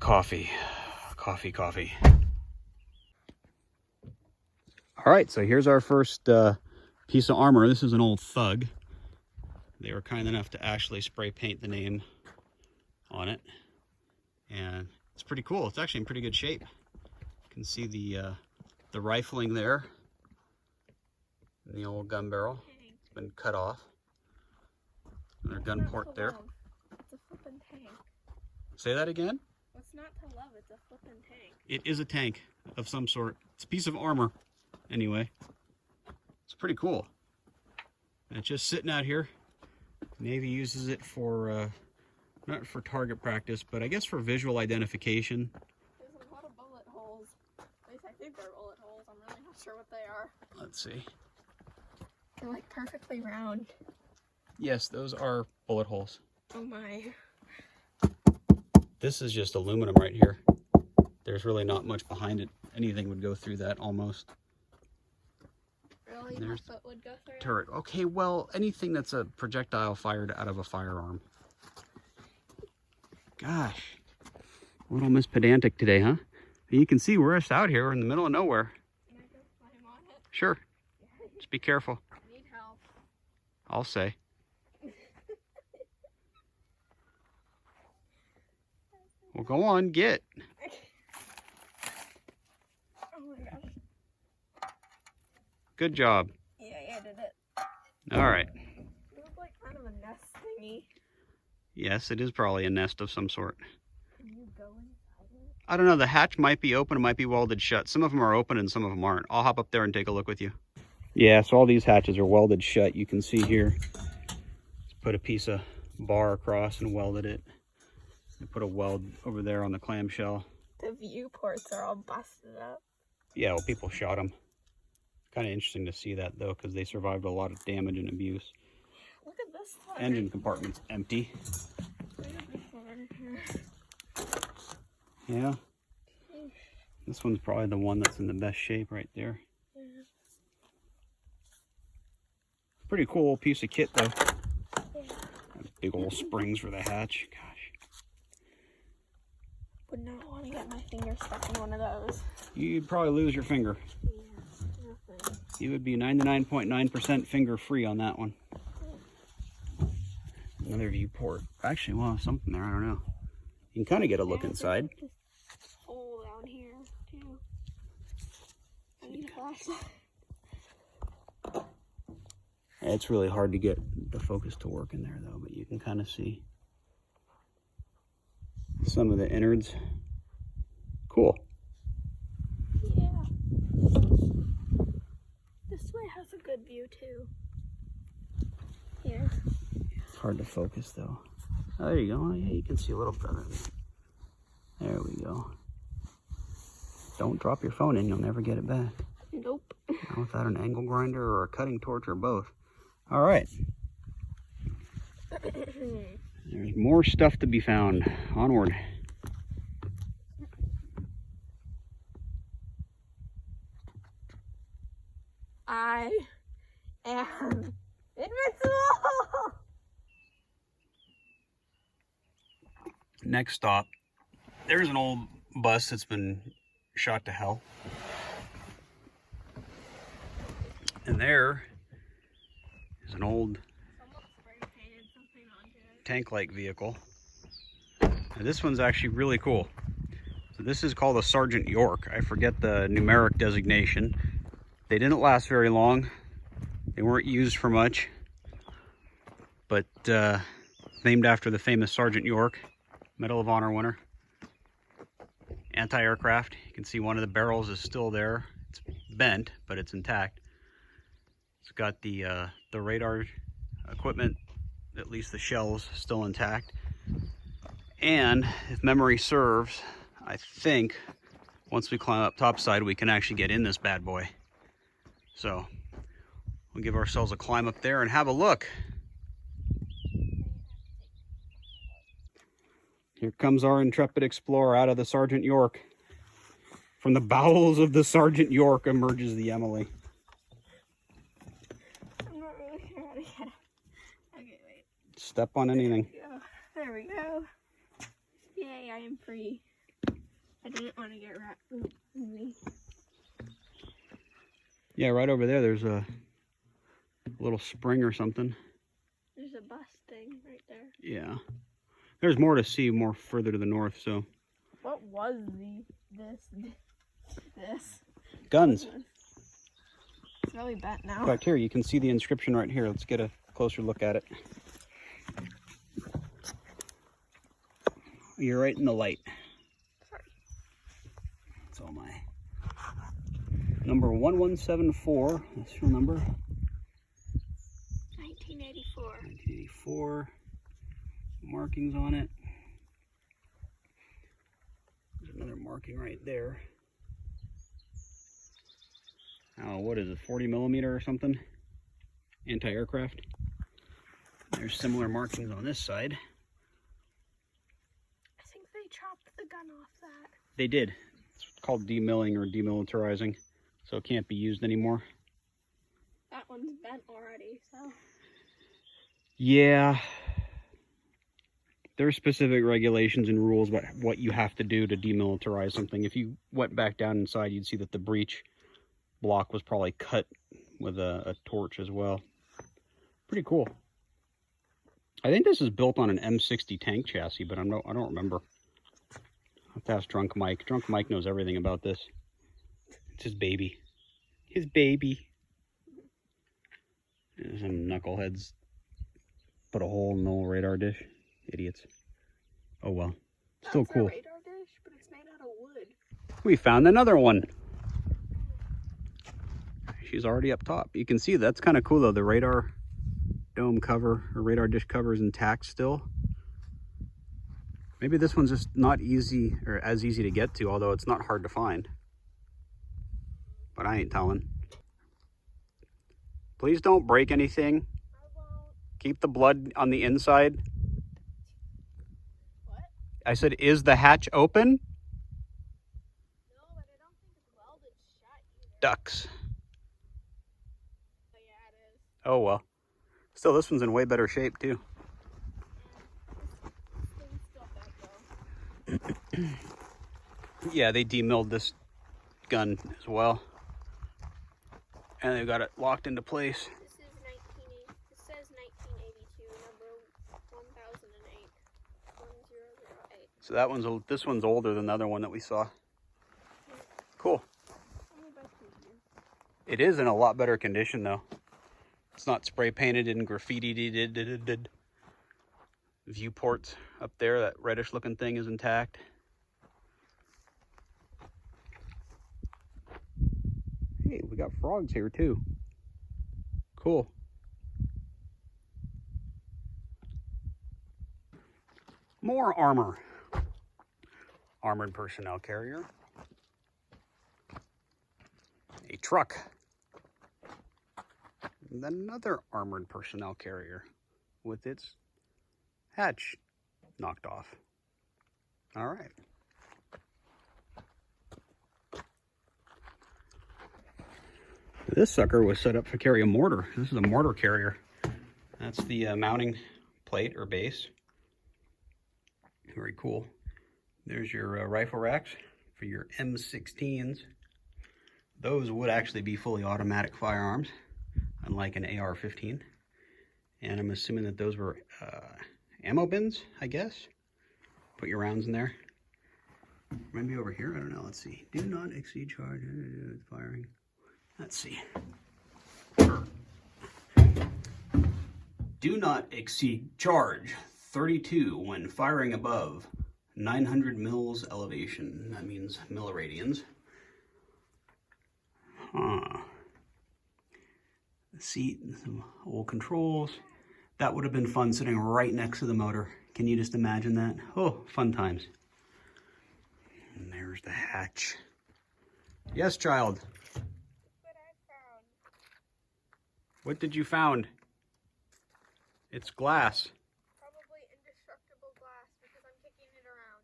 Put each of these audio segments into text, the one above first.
coffee. Coffee. All right, so here's our first piece of armor. This is an old Thug. They were kind enough to actually spray paint the name on it. And it's pretty cool. It's actually in pretty good shape. You can see the rifling there. And the old gun barrel. It's been cut off. And their gun port there. It's a flippin' tank. Say that again? What's not to love? It's a flippin' tank. It is a tank of some sort. It's a piece of armor, anyway. It's pretty cool. And it's just sitting out here. Navy uses it for, not for target practice, but I guess for visual identification. There's a lot of bullet holes. At least I think they're bullet holes. I'm really not sure what they are. Let's see. They're like perfectly round. Yes, those are bullet holes. Oh my. This is just aluminum right here. There's really not much behind it. Anything would go through that almost. Really? There's What would go through? Turret. Okay, well, anything that's a projectile fired out of a firearm. Gosh. A little Miss Pedantic today, huh? You can see we're just out here. We're in the middle of nowhere. Can I go climb on it? Sure. Just be careful. I need help. I'll say. Well, go on, get. Oh my gosh. Good job. Yeah, I did it. All right. It was like kind of a nest thingy. Yes, it is probably a nest of some sort. Can you go inside it? I don't know. The hatch might be open. It might be welded shut. Some of them are open and some of them aren't. I'll hop up there and take a look with you. Yeah, so all these hatches are welded shut. You can see here. Just put a piece of bar across and welded it. I put a weld over there on the clamshell. The viewports are all busted up. Yeah, well, people shot them. Kind of interesting to see that, though, because they survived a lot of damage and abuse. Look at this one. Engine compartment's empty. Look at this one here. Yeah. This one's probably the one that's in the best shape right there. Yeah. Pretty cool piece of kit, though. Yeah. Big old springs for the hatch. Gosh. Would not want to get my finger stuck in one of those. You'd probably lose your finger. Yeah, nothing. You would be 99.9% finger free on that one. Another viewport. Actually, well, something there, I don't know. You can kind of get a look inside. This hole down here, too. I need a flashlight. It's really hard to get the focus to work in there, though, but you can kind of see some of the innards. Cool. Yeah. This way has a good view, too. Here. It's hard to focus, though. Oh, there you go. Yeah, you can see a little better. There we go. Don't drop your phone in. You'll never get it back. Nope. Not without an angle grinder or a cutting torch or both. All right. There's more stuff to be found. Onward. I am invincible! Next stop. There's an old bus that's been shot to hell. And there is an old tank-like vehicle. And this one's actually really cool. So this is called a Sergeant York. I forget the numeric designation. They didn't last very long. They weren't used for much. But named after the famous Sergeant York, Medal of Honor winner. Anti-aircraft. You can see one of the barrels is still there. It's bent, but it's intact. It's got the radar equipment, at least the shells, still intact. And if memory serves, I think once we climb up topside, we can actually get in this bad boy. So we'll give ourselves a climb up there and have a look. Here comes our intrepid explorer out of the Sergeant York. From the bowels of the Sergeant York emerges the Emily. I'm not really sure how to get it. Okay, wait. Step on anything. There we go. Yay, I am free. I didn't want to get rat poop in me. Yeah, right over there, there's a little spring or something. There's a bus thing right there. Yeah. There's more to see more further to the north, so. What was this? Guns. It's really bent now. In fact, here, you can see the inscription right here. Let's get a closer look at it. You're right in the light. Sorry. That's all my. Number 1174, that's your number. 1984. 1984. Markings on it. There's another marking right there. Oh, what is it, 40 millimeter or something? Anti-aircraft. There's similar markings on this side. I think they chopped the gun off that. They did. It's called demilling or demilitarizing, so it can't be used anymore. That one's bent already, so. Yeah. There's specific regulations and rules about what you have to do to demilitarize something. If you went back down inside, you'd see that the breech block was probably cut with a torch as well. Pretty cool. I think this is built on an M60 tank chassis, but I don't remember. I'll have to ask Drunk Mike. Drunk Mike knows everything about this. It's his baby. His baby. And some knuckleheads put a hole in the old radar dish. Idiots. Oh well. Still That's cool. a radar dish, but it's made out of wood. We found another one. She's already up top. You can see that's kind of cool though. The radar dome cover or radar dish cover is intact still. Maybe this one's just not easy or as easy to get to, although it's not hard to find. But I ain't telling. Please don't break anything. I won't. Keep the blood on the inside. What? I said, is the hatch open? No, but I don't think it's welded shut either. Ducks. Oh, yeah, it is. Oh well. Still, this one's in way better shape too. This thing's still bent though. Yeah, they demilled this gun as well. And they've got it locked into place. This is 1980. This says 1982, number 1008. 1008. So that this one's older than the other one that we saw. Cool. Only by 2 years. It is in a lot better condition though. It's not spray painted and graffitied. Viewports up there, that reddish looking thing is intact. Hey, we got frogs here too. Cool. More armor. Armored personnel carrier. A truck. And another armored personnel carrier with its hatch knocked off. All right. This sucker was set up to carry a mortar. This is a mortar carrier. That's the mounting plate or base. Very cool. There's your rifle racks for your M16s. Those would actually be fully automatic firearms, unlike an AR-15. And I'm assuming that those were ammo bins, I guess. Put your rounds in there. Maybe over here, I don't know, let's see. Do not exceed charge, firing. Let's see. Do not exceed charge 32 when firing above 900 mils elevation. That means milliradians. Seat, some old controls. That would have been fun sitting right next to the motor. Can you just imagine that? Oh, fun times. And there's the hatch. Yes, child. What I found. What did you found? It's glass. Probably indestructible glass because I'm kicking it around.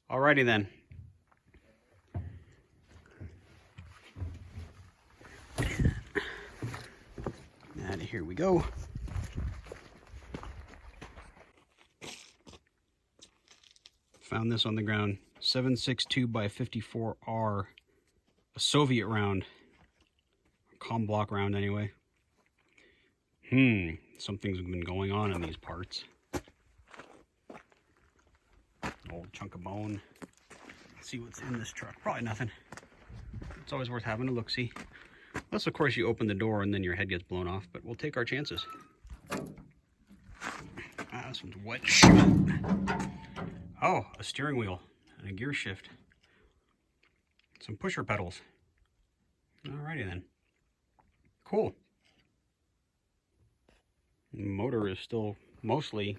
Alrighty then. And here we go. Found this on the ground 7.62 by 54R, a Soviet round, a comm block round anyway. Something's been going on in these parts. Old chunk of bone. Let's see what's in this truck. Probably nothing. It's always worth having a look-see. Unless, of course, you open the door and then your head gets blown off, but we'll take our chances. Ah, this one's wet. Oh, a steering wheel and a gear shift. Some pusher pedals. Alrighty then. Cool. The motor is still mostly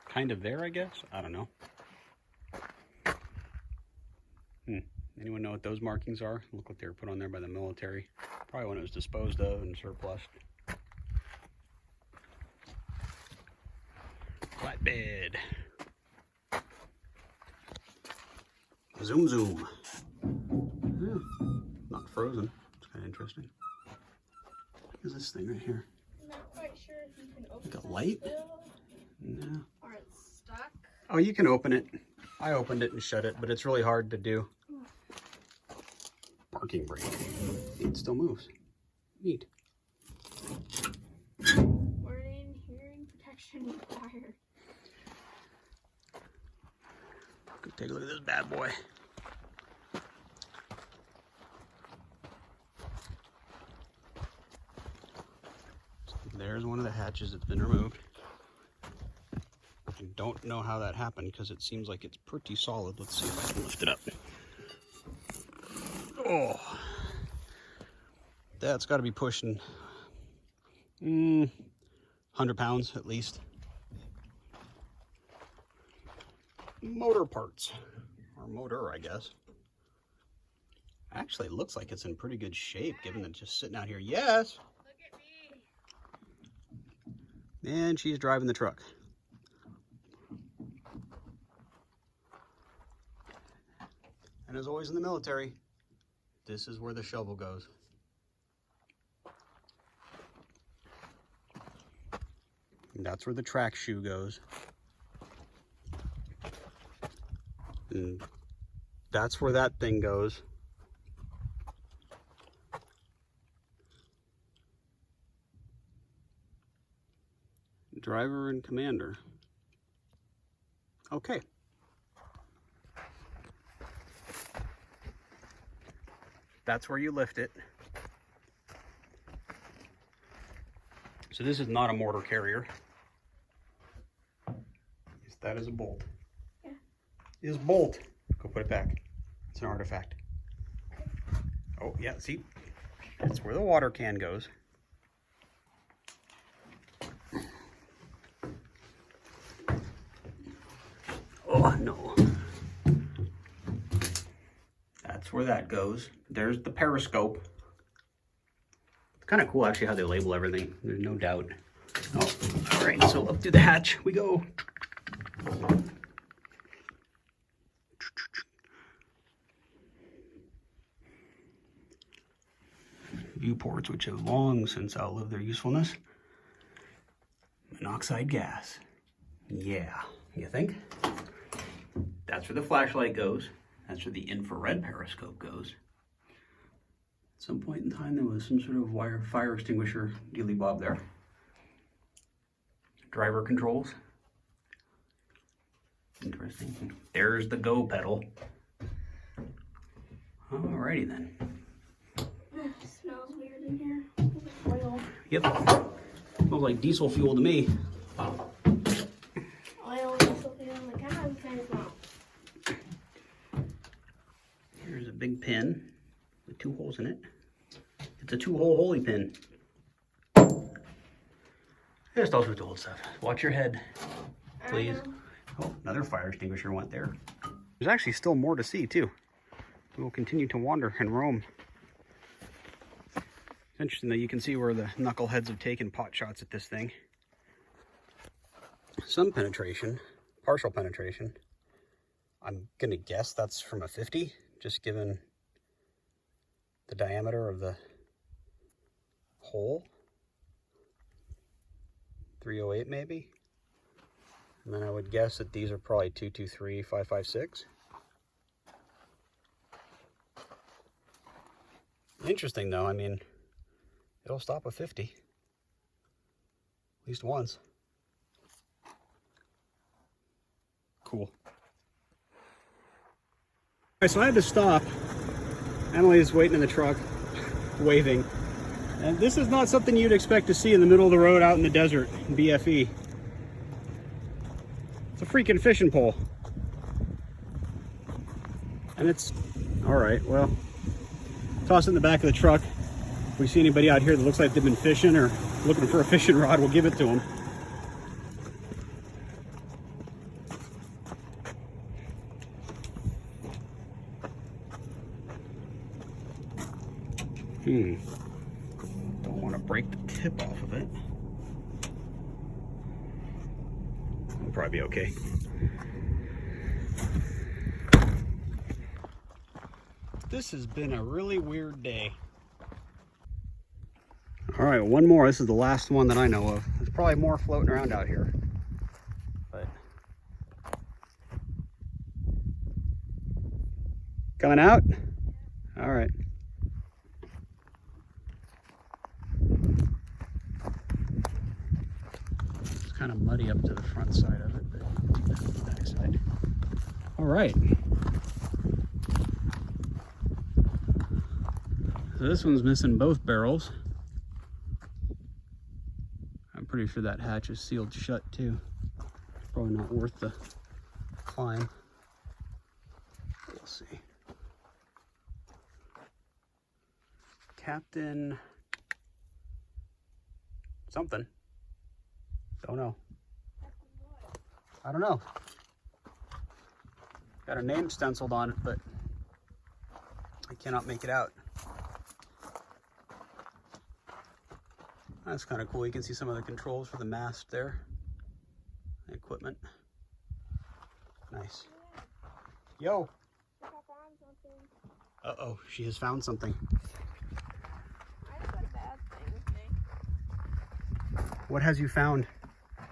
kind of there, I guess. I don't know. Anyone know what those markings are? Look like they were put on there by the military. Probably when it was disposed of and surplus. Flatbed. Zoom zoom. Not frozen. It's kind of interesting. What is this thing right here? I'm not quite sure if you can open Like a light? still, No. or it's stuck. Oh, you can open it. I opened it and shut it, but it's really hard to do. Parking brake. It still moves. Neat. Warning, hearing protection required. Go take a look at this bad boy. There's one of the hatches that's been removed. I don't know how that happened because it seems like it's pretty solid. Let's see if I can lift it up. Oh, that's got to be pushing 100 pounds at least. Motor parts, or motor, I guess. Actually, it looks like it's in pretty good shape given that it's just sitting out here. Yes. Look at me. And she's driving the truck. And as always in the military, this is where the shovel goes. And that's where the track shoe goes. And that's where that thing goes. Driver and commander. Okay. That's where you lift it. So this is not a mortar carrier. Yes, that is a bolt. Yeah. Is bolt. Go put it back. It's an artifact. Oh, yeah, see? That's where the water can goes. Oh, no. That's where that goes. There's the periscope. It's kind of cool, actually, how they label everything. There's no doubt. Oh, all right, so up through the hatch we go. Viewports, which have long since outlived their usefulness. Monoxide gas. Yeah, you think? That's where the flashlight goes. That's where the infrared periscope goes. At some point in time, there was some sort of fire extinguisher dealy bob there. Driver controls. Interesting. There's the go pedal. Alrighty then. It smells weird in here. Oil. Yep. Smells like diesel fuel to me. Oil, diesel fuel, like kind of smell. Here's a big pin with 2 holes in it. It's a 2-hole holy pin. Just all sorts of old stuff. Watch your head, please. Oh, another fire extinguisher went there. There's actually still more to see too. We will continue to wander and roam. It's interesting that you can see where the knuckleheads have taken pot shots at this thing. Some penetration, partial penetration. I'm gonna guess that's from a 50, just given the diameter of the hole. 308 maybe. And then I would guess that these are probably 223, 556. Interesting though, I mean, it'll stop a 50. At least once. Cool. Alright, so I had to stop. Emily's waiting in the truck, waving. And this is not something you'd expect to see in the middle of the road out in the desert, in BFE. It's a freaking fishing pole. And it's, alright, well, toss it in the back of the truck. If we see anybody out here that looks like they've been fishing or looking for a fishing rod, we'll give it to them. Don't want to break the tip off of it. It'll probably be okay. This has been a really weird day. All right, one more. This is the last one that I know of. There's probably more floating around out here. But coming out? All right. It's kind of muddy up to the front side of it, but the back side. All right. So this one's missing both barrels. I'm pretty sure that hatch is sealed shut too. Probably not worth the climb. We'll see. Captain something. Don't know. I don't know. Got a name stenciled on it, but I cannot make it out. That's kind of cool. You can see some of the controls for the mast there. The equipment. Nice. Yo. Uh-oh, she has found something. I got a bad thing with me. What has you found?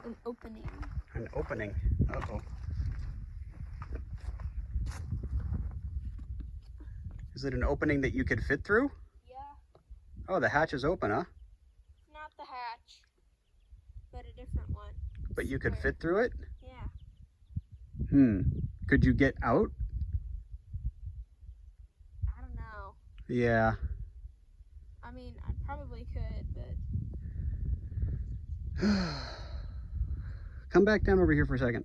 An opening. An opening. Uh-oh. Is it an opening that you could fit through? Yeah. Oh, the hatch is open, huh? Not the hatch, but a different one. But you could fit through it? Yeah. Could you get out? I don't know. Yeah. I mean, I probably could, but... Come back down over here for a second.